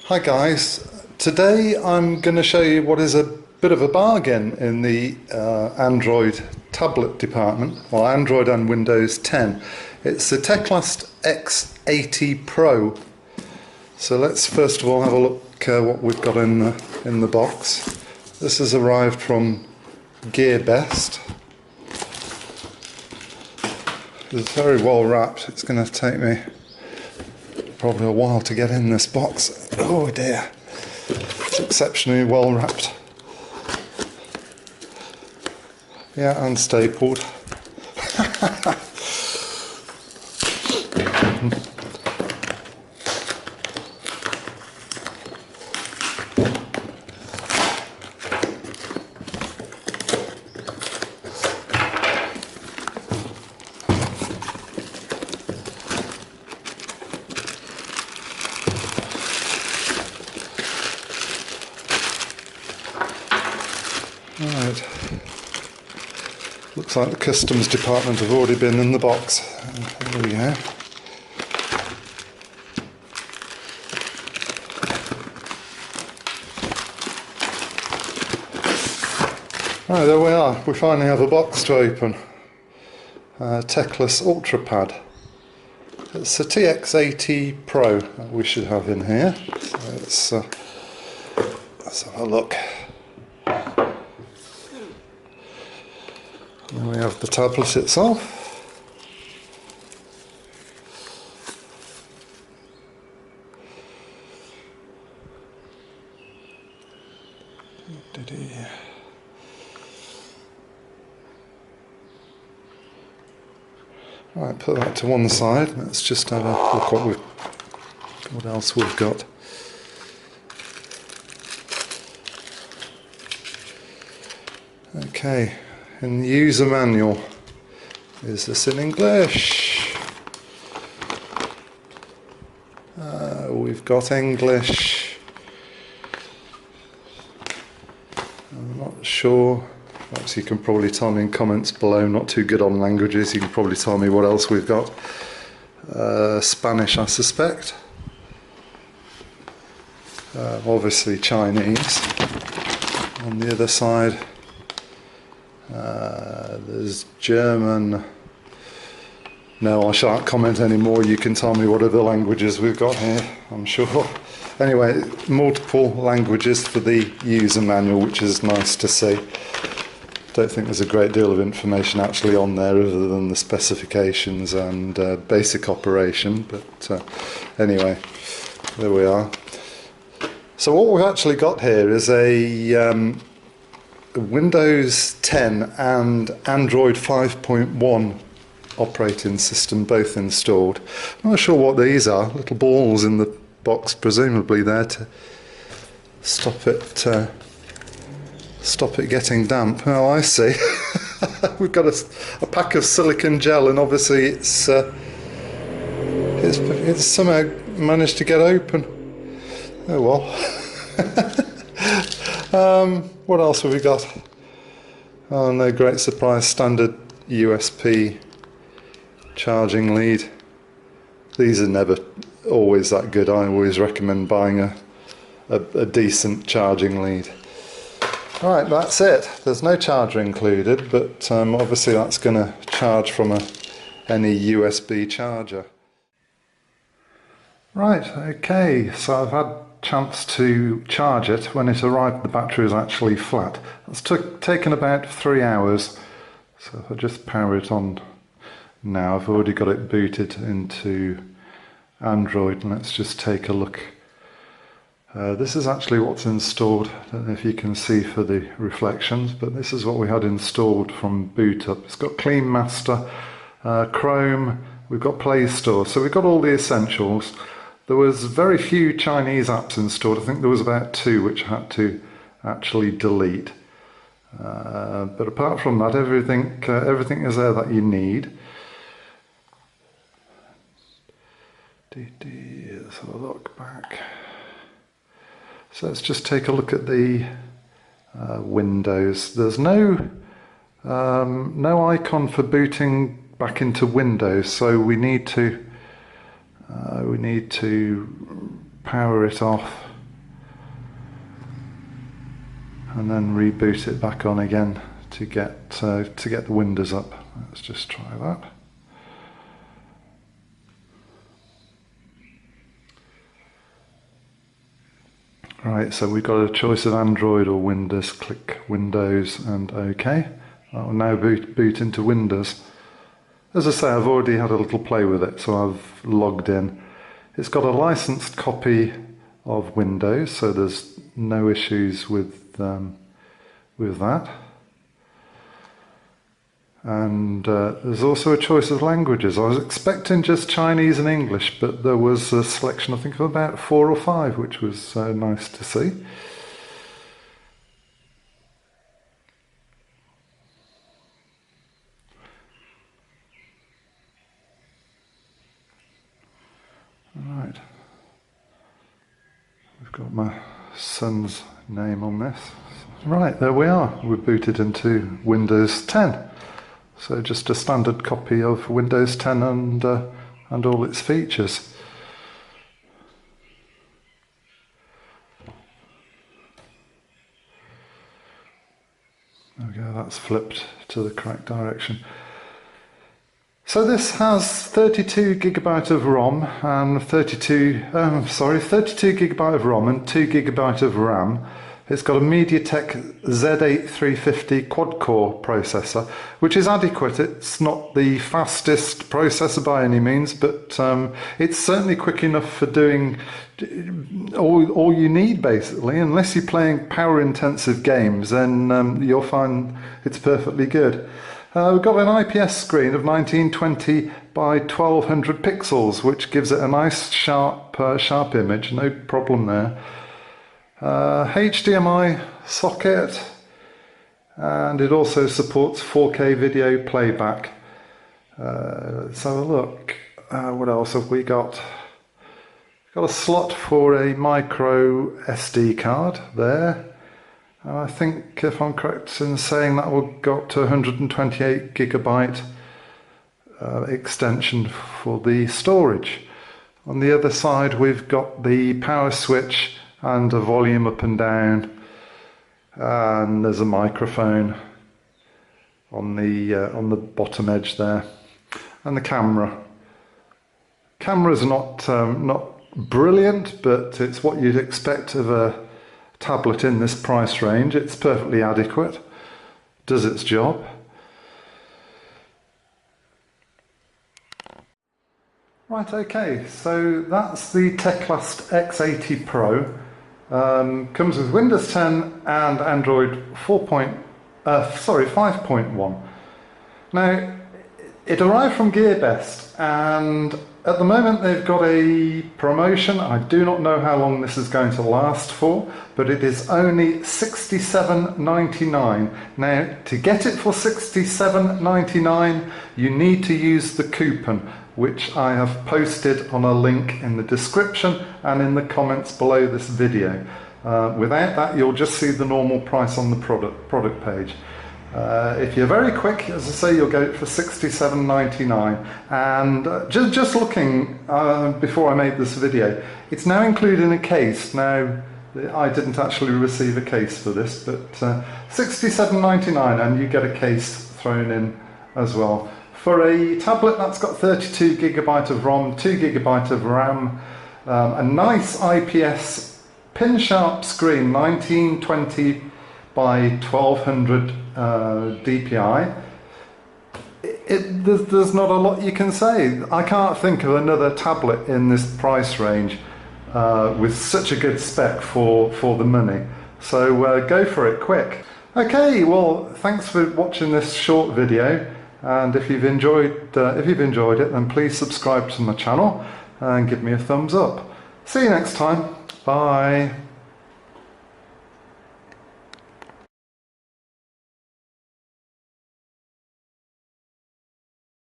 Hi guys, today I'm going to show you what is a bit of a bargain in the Android tablet department, well Android and Windows 10. It's the Teclast X80 Pro. So let's first of all have a look what we've got in the box. This has arrived from GearBest. It's very well wrapped. It's going to take me probably a while to get in this box. Oh dear, it's exceptionally well wrapped. Yeah, and stapled. Right, looks like the customs department have already been in the box. There we go. Right, there we are. We finally have a box to open. Teclast UltraPad. It's a TX80 Pro that we should have in here. So let's have a look. And we have the tablet itself. Right, put that to one side. Let's just have a look what else we've got. Okay. In the user manual, is this in English? We've got English. I'm not sure. Perhaps you can probably tell me in comments below. I'm not too good on languages. You can probably tell me what else we've got. Spanish, I suspect. Obviously Chinese. On the other side, there's German. No, I shan't comment anymore. You can tell me what other languages we've got here, I'm sure. Anyway, multiple languages for the user manual, which is nice to see. Don't think there's a great deal of information actually on there other than the specifications and basic operation, but anyway, there we are. So what we've actually got here is a Windows 10 and Android 5.1 operating system both installed. I'm not sure what these are, little balls in the box, presumably there to stop it getting damp. Oh, I see. We've got a pack of silicone gel, and obviously it's somehow managed to get open. Oh well. What else have we got? Oh, no great surprise, standard USB charging lead. These are never always that good. I always recommend buying a decent charging lead. Alright, that's it. There's no charger included, but obviously that's going to charge from any USB charger. Right, okay, so I've had a chance to charge it. When it arrived, the battery was actually flat. It's taken about 3 hours, so if I just power it on now, I've already got it booted into Android. Let's just take a look. This is actually what's installed. I don't know if you can see for the reflections, but this is what we had installed from boot up. It's got Clean Master, Chrome, we've got Play Store, so we've got all the essentials. There was very few Chinese apps installed. I think there was about 2 which I had to actually delete. But apart from that, everything is there that you need. Let's have a look back. So let's just take a look at the Windows. There's no icon for booting back into Windows, so we need to power it off and then reboot it back on again to get the windows up. Let's just try that. Right, so we've got a choice of Android or Windows. Click Windows and OK. That will now boot into Windows. As I say, I've already had a little play with it, so I've logged in. It's got a licensed copy of Windows, so there's no issues with that. And there's also a choice of languages. I was expecting just Chinese and English, but there was a selection, I think, of about 4 or 5, which was nice to see. Right. We've got my son's name on this. Right, there we are. We're booted into Windows 10. So just a standard copy of Windows 10 and all its features. There we go, that's flipped to the correct direction. So this has 32 GB of ROM and 32 GB of ROM and 2 GB of RAM. It's got a MediaTek Z8 350 quad-core processor, which is adequate. It's not the fastest processor by any means, but it's certainly quick enough for doing all you need, basically. Unless you're playing power-intensive games, then you'll find it's perfectly good. We've got an IPS screen of 1920 by 1200 pixels, which gives it a nice sharp image, no problem there. HDMI socket, and it also supports 4K video playback. Let's have a look. What else have we got? Got a slot for a micro SD card there. I think, if I'm correct in saying, that will go up to 128 GB extension for the storage. On the other side, we've got the power switch and a volume up and down, and there's a microphone on the bottom edge there, and the camera. Camera's not brilliant, but it's what you'd expect of a tablet in this price range. It's perfectly adequate, does its job. Right, okay, so that's the Teclast X80 Pro. Comes with Windows 10 and Android 5.1. Now, it arrived from GearBest, and at the moment they've got a promotion. I do not know how long this is going to last for, but it is only $67.99. Now, to get it for $67.99, you need to use the coupon, which I have posted on a link in the description and in the comments below this video. Without that, you'll just see the normal price on the product page. If you're very quick, as I say, you'll get it for $67.99. And just looking before I made this video, it's now included in a case. Now, I didn't actually receive a case for this, but $67.99, and you get a case thrown in as well. For a tablet that's got 32 GB of ROM, 2 GB of RAM, a nice IPS pin-sharp screen, 1920 by 1200 DPI, there's not a lot you can say. I can't think of another tablet in this price range with such a good spec for the money. So go for it quick. Okay, well, thanks for watching this short video. And if you've enjoyed it, then please subscribe to my channel and give me a thumbs up. See you next time. Bye.